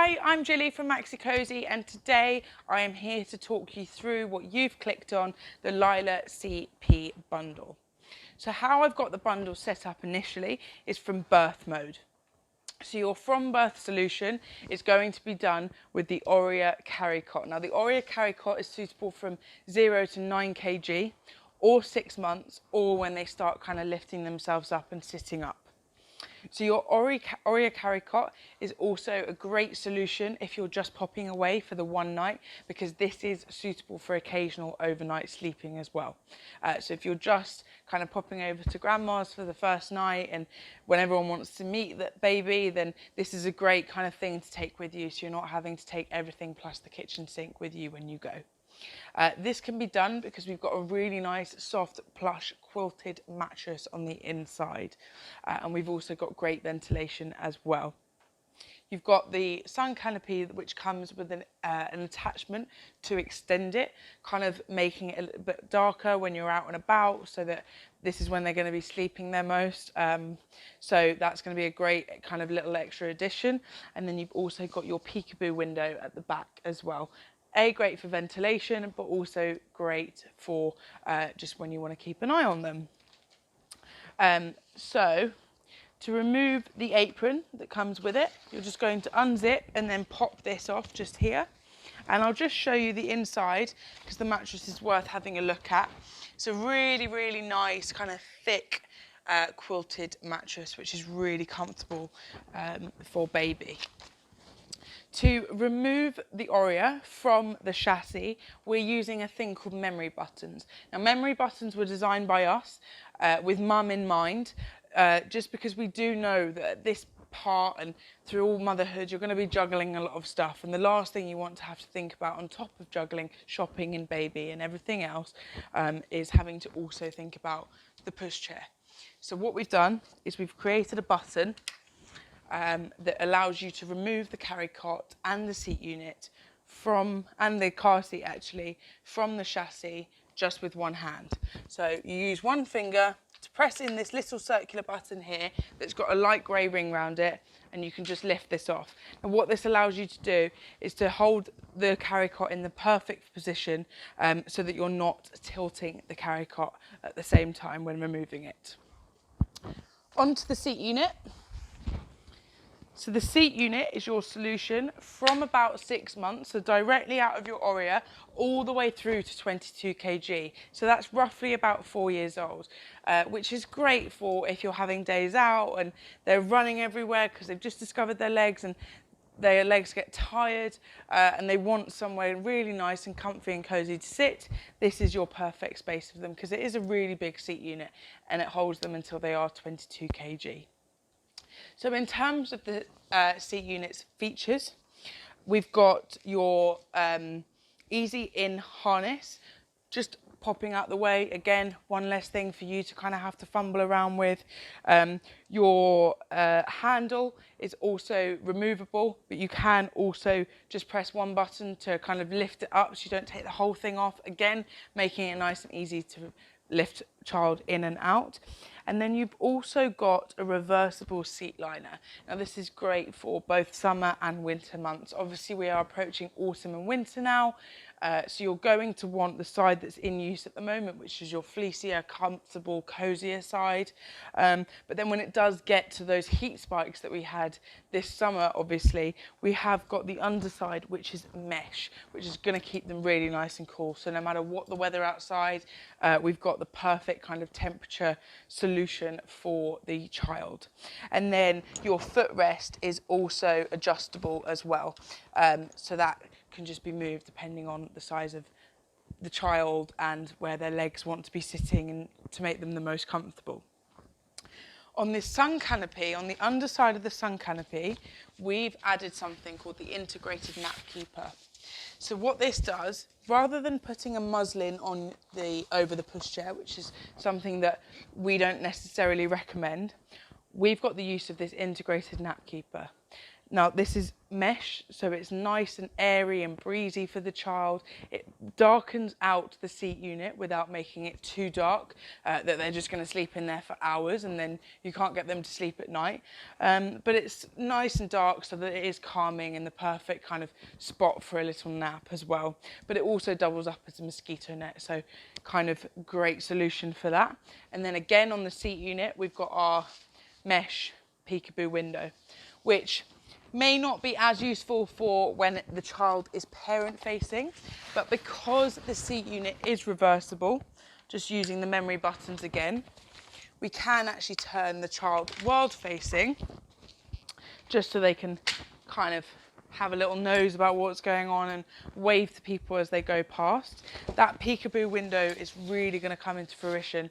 Hi, I'm Jilly from Maxicosi, and today I am here to talk you through what you've clicked on, the Lila CP bundle. So how I've got the bundle set up initially is from birth mode. So your from birth solution is going to be done with the Aurea Carrycot. Now the Aurea Carrycot is suitable from 0 to 9 kg, or 6 months, or when they start kind of lifting themselves up and sitting up. So your Aurea Carrycot is also a great solution if you're just popping away for the one night, because this is suitable for occasional overnight sleeping as well. So if you're just kind of popping over to grandma's for the first night and when everyone wants to meet that baby, then this is a great kind of thing to take with you, so you're not having to take everything plus the kitchen sink with you when you go. This can be done because we've got a really nice soft plush quilted mattress on the inside, and we've also got great ventilation as well. You've got the sun canopy, which comes with an attachment to extend it, kind of making it a little bit darker when you're out and about, so that this is when they're going to be sleeping their most. So that's going to be a great kind of little extra addition. And then you've also got your peekaboo window at the back as well. Great for ventilation, but also great for just when you want to keep an eye on them. So to remove the apron that comes with it, you're just going to unzip and then pop this off just here. And I'll just show you the inside because the mattress is worth having a look at. It's a really, really nice kind of thick quilted mattress, which is really comfortable for baby. To remove the Aurea from the chassis, we're using a thing called memory buttons. Now, memory buttons were designed by us with mum in mind, just because we do know that at this part and through all motherhood, you're going to be juggling a lot of stuff. And the last thing you want to have to think about on top of juggling shopping and baby and everything else is having to also think about the pushchair. So what we've done is we've created a button that allows you to remove the Carrycot and the seat unit and the car seat actually, from the chassis just with one hand. So you use one finger to press in this little circular button here that's got a light grey ring around it, and you can just lift this off. And what this allows you to do is to hold the Carrycot in the perfect position so that you're not tilting the Carrycot at the same time when removing it. Onto the seat unit. So the seat unit is your solution from about 6 months, so directly out of your Aurea, all the way through to 22 kg. So that's roughly about 4 years old, which is great for if you're having days out and they're running everywhere because they've just discovered their legs and their legs get tired and they want somewhere really nice and comfy and cozy to sit. This is your perfect space for them because it is a really big seat unit and it holds them until they are 22 kg. So in terms of the seat unit's features, we've got your easy in harness, just popping out the way. Again, one less thing for you to kind of have to fumble around with. Your handle is also removable, but you can also just press one button to kind of lift it up so you don't take the whole thing off. Again, making it nice and easy to lift child in and out. And then you've also got a reversible seat liner. Now this is great for both summer and winter months. Obviously we are approaching autumn and winter now, so you're going to want the side that's in use at the moment, which is your fleecier, comfortable, cozier side. But then when it does get to those heat spikes that we had this summer, obviously, we have got the underside, which is mesh, which is going to keep them really nice and cool. So no matter what the weather outside, we've got the perfect kind of temperature solution for the child. And then your footrest is also adjustable as well, so that can just be moved depending on the size of the child and where their legs want to be sitting and to make them the most comfortable. On this sun canopy, on the underside of the sun canopy, we've added something called the integrated nap keeper. So what this does, rather than putting a muslin on over the pushchair, which is something that we don't necessarily recommend, we've got the use of this integrated nap keeper. Now this is mesh, so it's nice and airy and breezy for the child. It darkens out the seat unit without making it too dark, that they're just going to sleep in there for hours and then you can't get them to sleep at night. But it's nice and dark so that it is calming and the perfect kind of spot for a little nap as well. But it also doubles up as a mosquito net, so kind of great solution for that. And then again on the seat unit, we've got our mesh peekaboo window, which may not be as useful for when the child is parent facing, but because the seat unit is reversible, just using the memory buttons again, we can actually turn the child world facing just so they can kind of have a little nose about what's going on and wave to people as they go past. That peekaboo window is really going to come into fruition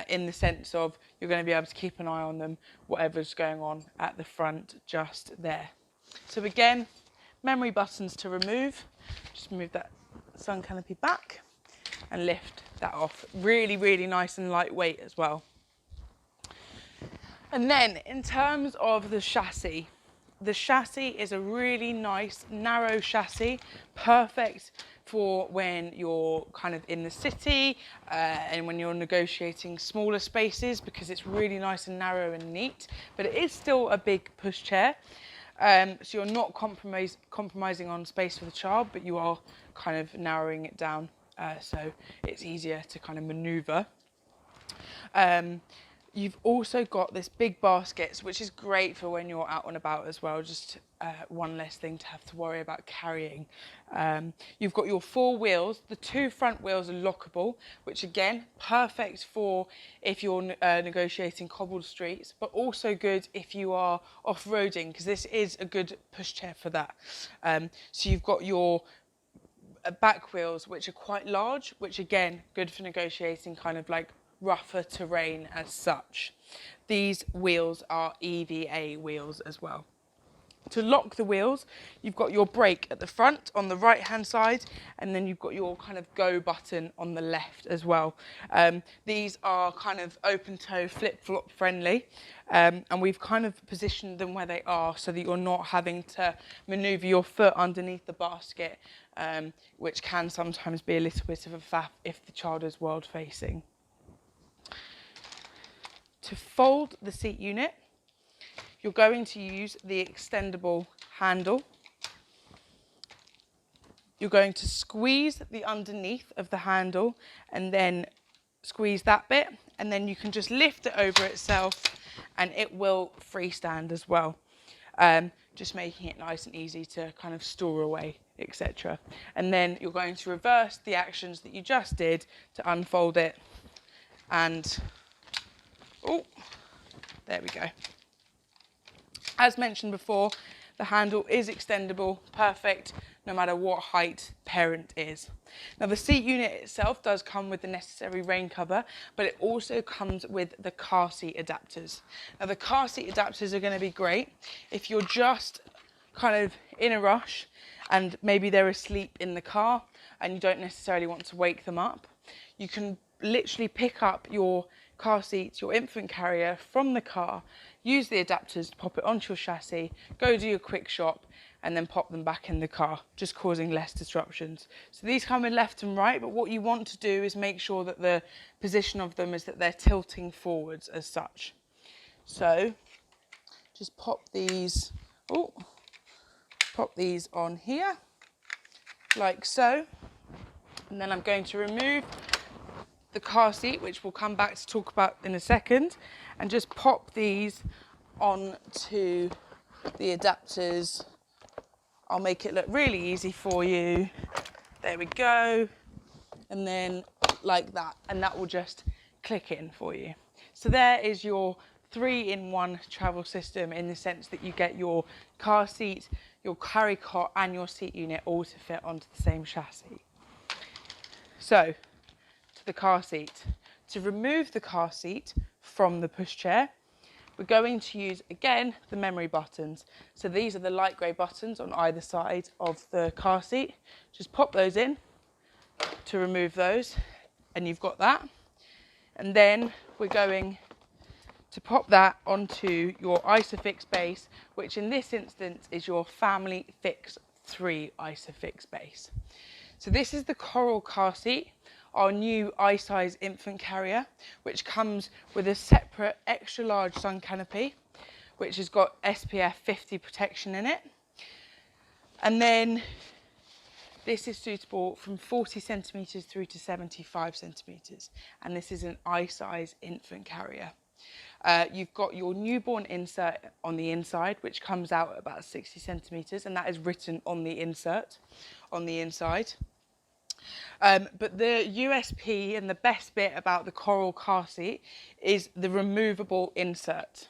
in the sense of you're going to be able to keep an eye on them, whatever's going on at the front just there. So again, memory buttons to remove. Just move that sun canopy back and lift that off. Really, really nice and lightweight as well. And then in terms of the chassis is a really nice narrow chassis, perfect for when you're kind of in the city and when you're negotiating smaller spaces, because it's really nice and narrow and neat, but it is still a big pushchair. So you're not compromising on space for the child, but you are kind of narrowing it down so it's easier to kind of maneuver. You've also got this big basket, which is great for when you're out and about as well, just one less thing to have to worry about carrying. You've got your 4 wheels. The 2 front wheels are lockable, which again, perfect for if you're negotiating cobbled streets, but also good if you are off-roading, because this is a good pushchair for that. So you've got your back wheels, which are quite large, which again, good for negotiating kind of like rougher terrain as such. These wheels are EVA wheels as well. To lock the wheels, you've got your brake at the front on the right hand side, and then you've got your kind of go button on the left as well. These are kind of open toe flip flop friendly, and we've kind of positioned them where they are so that you're not having to maneuver your foot underneath the basket, which can sometimes be a little bit of a faff if the child is world facing. To fold the seat unit, you're going to use the extendable handle. You're going to squeeze the underneath of the handle and then squeeze that bit, and then you can just lift it over itself and it will freestand as well. Just making it nice and easy to kind of store away, etc. And then you're going to reverse the actions that you just did to unfold it, and oh, there we go. As mentioned before, the handle is extendable, perfect no matter what height parent is. Now the seat unit itself does come with the necessary rain cover, but it also comes with the car seat adapters. Now the car seat adapters are going to be great if you're just kind of in a rush and maybe they're asleep in the car and you don't necessarily want to wake them up. You can literally pick up your car seats, your infant carrier from the car, use the adapters to pop it onto your chassis, go do your quick shop, and then pop them back in the car, just causing less disruptions. So these come in left and right, but what you want to do is make sure that the position of them is that they're tilting forwards as such. So just pop these on here, like so. And then I'm going to remove the car seat, which we'll come back to talk about in a second, and just pop these onto the adapters. I'll make it look really easy for you. There we go. And then like that, and that will just click in for you. So there is your 3-in-1 travel system, in the sense that you get your car seat, your Carrycot and your seat unit all to fit onto the same chassis. So to the car seat. To remove the car seat from the pushchair, we're going to use, again, the memory buttons. So these are the light grey buttons on either side of the car seat. Just pop those in to remove those, and you've got that. And then we're going to pop that onto your Isofix base, which in this instance is your Family Fix 3 Isofix base. So this is the Coral car seat, our new i-size infant carrier, which comes with a separate extra large sun canopy, which has got SPF 50 protection in it. And then this is suitable from 40 centimetres through to 75 centimetres. And this is an i-size infant carrier. You've got your newborn insert on the inside, which comes out at about 60 centimetres, and that is written on the insert on the inside. But the USP and the best bit about the Coral car seat is the removable insert.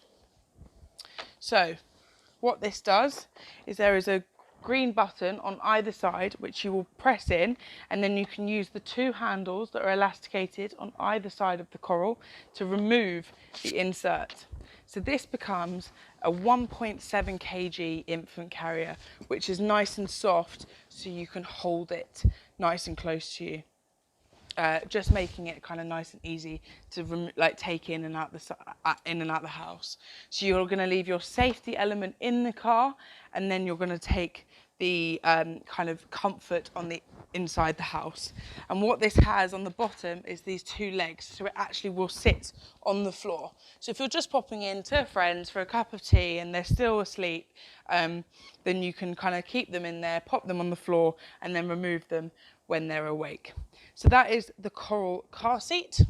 So what this does is there is a green button on either side which you will press in, and then you can use the two handles that are elasticated on either side of the Coral to remove the insert. So this becomes a 1.7 kg infant carrier, which is nice and soft, so you can hold it nice and close to you. Just making it kind of nice and easy to take in and out the house. So you're going to leave your safety element in the car, and then you're going to take the kind of comfort on the inside the house. And what this has on the bottom is these two legs, so it actually will sit on the floor. So if you're just popping into friends for a cup of tea and they're still asleep, then you can kind of keep them in there, pop them on the floor, and then remove them when they're awake. So that is the Coral car seat.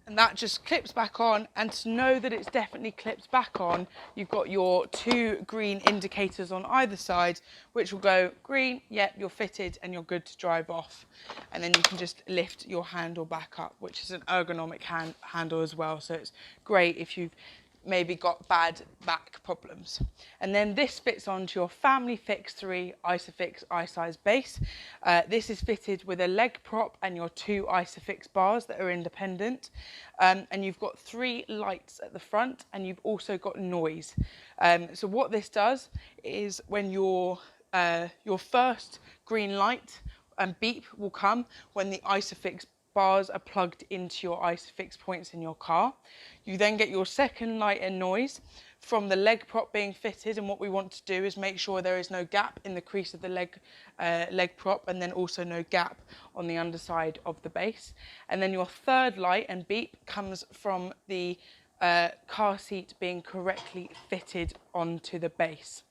And that just clips back on, and to know that it's definitely clipped back on, you've got your two green indicators on either side, which will go green, yep, you're fitted and you're good to drive off. And then you can just lift your handle back up, which is an ergonomic handle as well, so it's great if you've maybe got bad back problems. And then this fits onto your Family Fix 3 Isofix i-size base. This is fitted with a leg prop and your two Isofix bars that are independent. And you've got 3 lights at the front, and you've also got noise. So what this does is when your first green light and beep will come when the Isofix bars are plugged into your Isofix points in your car. You then get your second light and noise from the leg prop being fitted, and what we want to do is make sure there is no gap in the crease of the leg prop, and then also no gap on the underside of the base. And then your third light and beep comes from the car seat being correctly fitted onto the base.